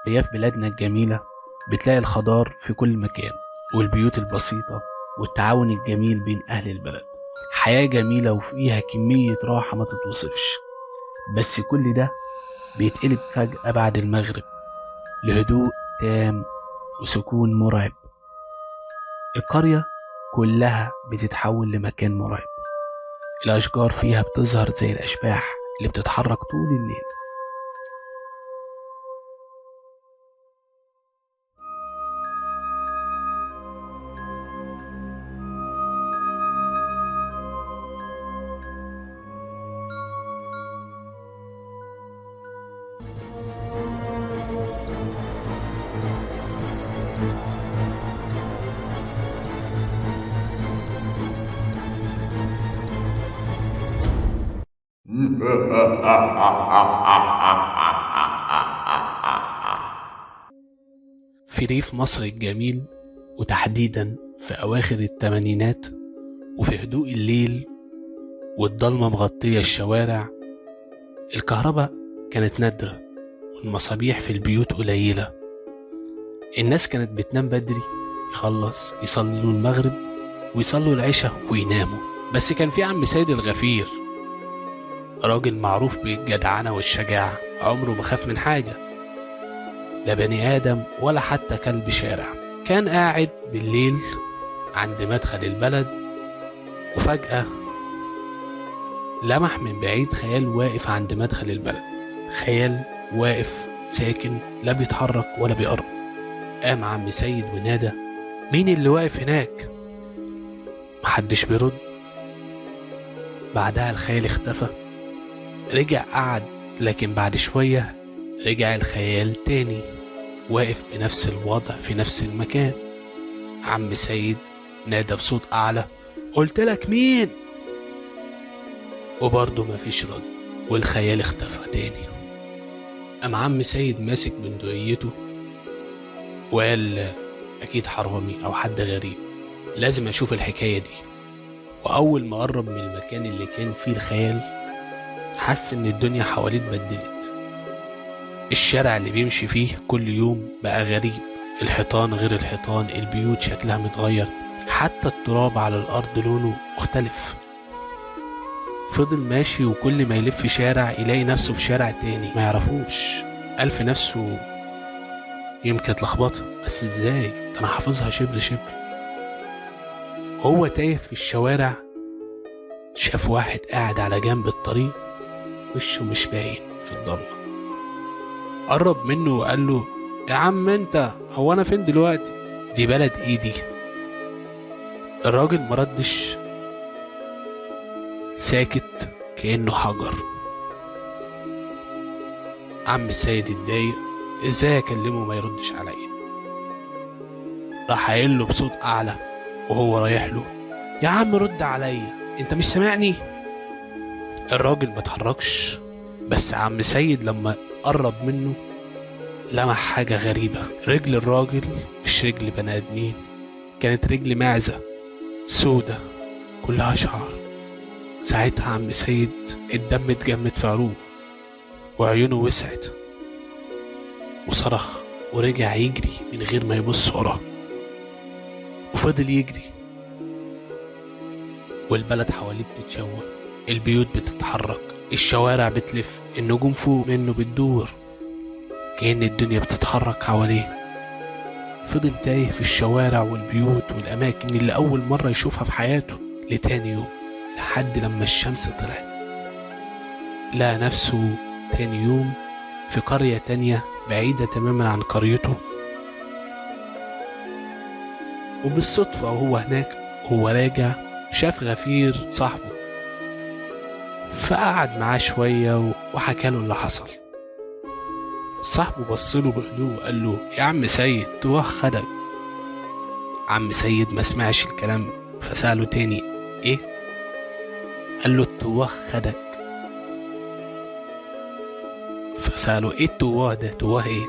أرياف بلادنا الجميلة بتلاقي الخضار في كل مكان، والبيوت البسيطة والتعاون الجميل بين أهل البلد. حياة جميلة وفيها كمية راحة ما تتوصفش. بس كل ده بيتقلب فجأة بعد المغرب لهدوء تام وسكون مرعب. القرية كلها بتتحول لمكان مرعب. الأشجار فيها بتظهر زي الأشباح اللي بتتحرك طول الليل. في ريف مصر الجميل، وتحديدا في أواخر التمانينات، وفي هدوء الليل والضلمة مغطية الشوارع، الكهرباء كانت نادرة والمصابيح في البيوت قليلة. الناس كانت بتنام بدري، يصلوا المغرب ويصلوا العشاء ويناموا. بس كان في عم سيد الغفير، راجل معروف بالجدعنة والشجاعة، عمره ما خاف من حاجة، لا بني آدم ولا حتى كلب شارع. كان قاعد بالليل عند مدخل البلد، وفجأة لمح من بعيد خيال واقف عند مدخل البلد. خيال واقف ساكن، لا بيتحرك ولا بيقرب. قام عم سيد ونادى: مين اللي واقف هناك؟ محدش بيرد. بعدها الخيال اختفى، رجع قعد، لكن بعد شوية رجع الخيال تاني، واقف بنفس الوضع في نفس المكان. عم سيد نادى بصوت أعلى: قلت لك مين؟ وبرضه مفيش رد، والخيال اختفى تاني. قام عم سيد ماسك بندقيته وقال: أكيد حرامي أو حد غريب، لازم أشوف الحكاية دي. وأول ما قرب من المكان اللي كان فيه الخيال، حس إن الدنيا حواليه اتبدلت. الشارع اللي بيمشي فيه كل يوم بقى غريب، الحيطان غير الحيطان، البيوت شكلها متغير، حتى التراب على الأرض لونه مختلف. فضل ماشي، وكل ما يلف شارع يلاقي نفسه في شارع تاني ما يعرفوش. قال في نفسه: يمكن اتلخبطت، بس ازاي؟ ده انا حافظها شبر شبر. هو تايه في الشوارع، شاف واحد قاعد على جنب الطريق، وشه مش باين في الضلمة. قرب منه وقال له: يا عم انت، هو انا فين دلوقتي؟ دي بلد ايه دي؟ الراجل مردش، ساكت كأنه حجر. عم السيد اتضايق، ازاي اكلمه ما يردش عليا؟ راح قايل له بصوت اعلى وهو رايح له: يا عم رد عليا، انت مش سامعني؟ الراجل ما اتحركش، بس عم سيد لما قرب منه لمح حاجة غريبة. رجل الراجل مش رجل بني ادمين، كانت رجل معزة سودة كلها شعر. ساعتها عم سيد الدم اتجمد في عروقه، وعيونه وسعت، وصرخ ورجع يجري من غير ما يبص وراه. وفضل يجري، والبلد حواليه بتتشوه، البيوت بتتحرك، الشوارع بتلف، النجوم فوق منه بتدور، كأن الدنيا بتتحرك حواليه. فضل تايه في الشوارع والبيوت والأماكن اللي أول مرة يشوفها في حياته لتاني يوم، لحد لما الشمس طلعت. لقى نفسه تاني يوم في قرية تانية بعيدة تماما عن قريته. وبالصدفة وهو هناك وهو راجع شاف غفير صاحبه، فقعد معاه شوية وحكاله اللي حصل. صاحبه بصله بهدوء وقال له: يا عم سيد، توه خدك. عم سيد ما سمعش الكلام، فسأله تاني: ايه؟ قال له: التوه خدك. فسأله: ايه التوه ده؟ توه ايه؟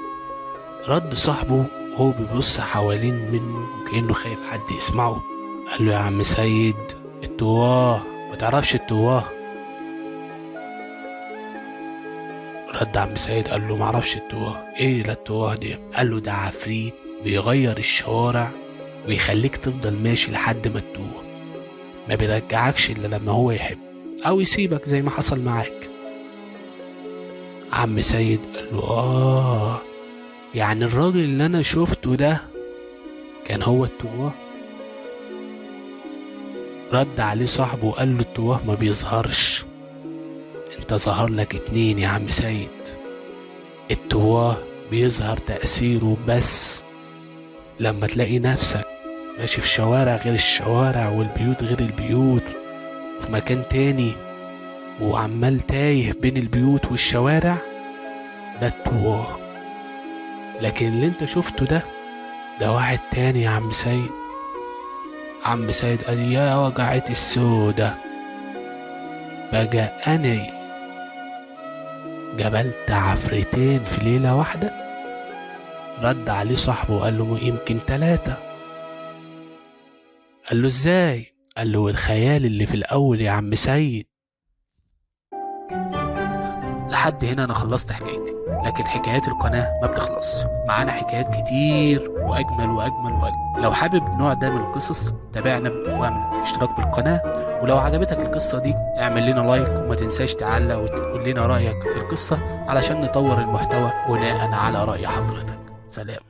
رد صاحبه وهو بيبص حوالين منه وكأنه خايف حد يسمعه، قال له: يا عم سيد، التواه، ما تعرفش التواه؟ رد عم سيد قال له معرفش التوه. ايه لا التوه دي؟ قال له ده عفريت بيغير الشوارع ويخليك تفضل ماشي لحد ما تتوه، ما بيرجعكش الا لما هو يحب او يسيبك زي ما حصل معاك. عم سيد قال له يعني الراجل اللي انا شفته ده كان هو التوه؟ رد عليه صاحبه وقال له التوه ما بيظهرش، انت ظهر لك اتنين يا عم سيد. التوه بيظهر تأثيره بس لما تلاقي نفسك ماشي في شوارع غير الشوارع والبيوت غير البيوت وفي مكان تاني وعمال تايه بين البيوت والشوارع، ده التوه. لكن اللي انت شفته ده واحد تاني يا عم سيد. عم سيد قال يا وجعت السودة، بقى أنا جبلت عفرتين في ليلة واحدة؟ رد عليه صاحبه وقال له يمكن 3. قال له ازاي؟ قال له الخيال اللي في الأول يا عم سيد. لحد هنا أنا خلصت حكايتي، لكن حكايات القناة ما بتخلص، معانا حكايات كتير وأجمل وأجمل وأجمل. لو حابب النوع ده من القصص تابعنا واعمل اشتراك بالقناة، ولو عجبتك القصة دي اعمل لنا لايك وما تنساش تعلق وتقول لنا رأيك في القصة علشان نطور المحتوى بناء على رأي حضرتك. سلام.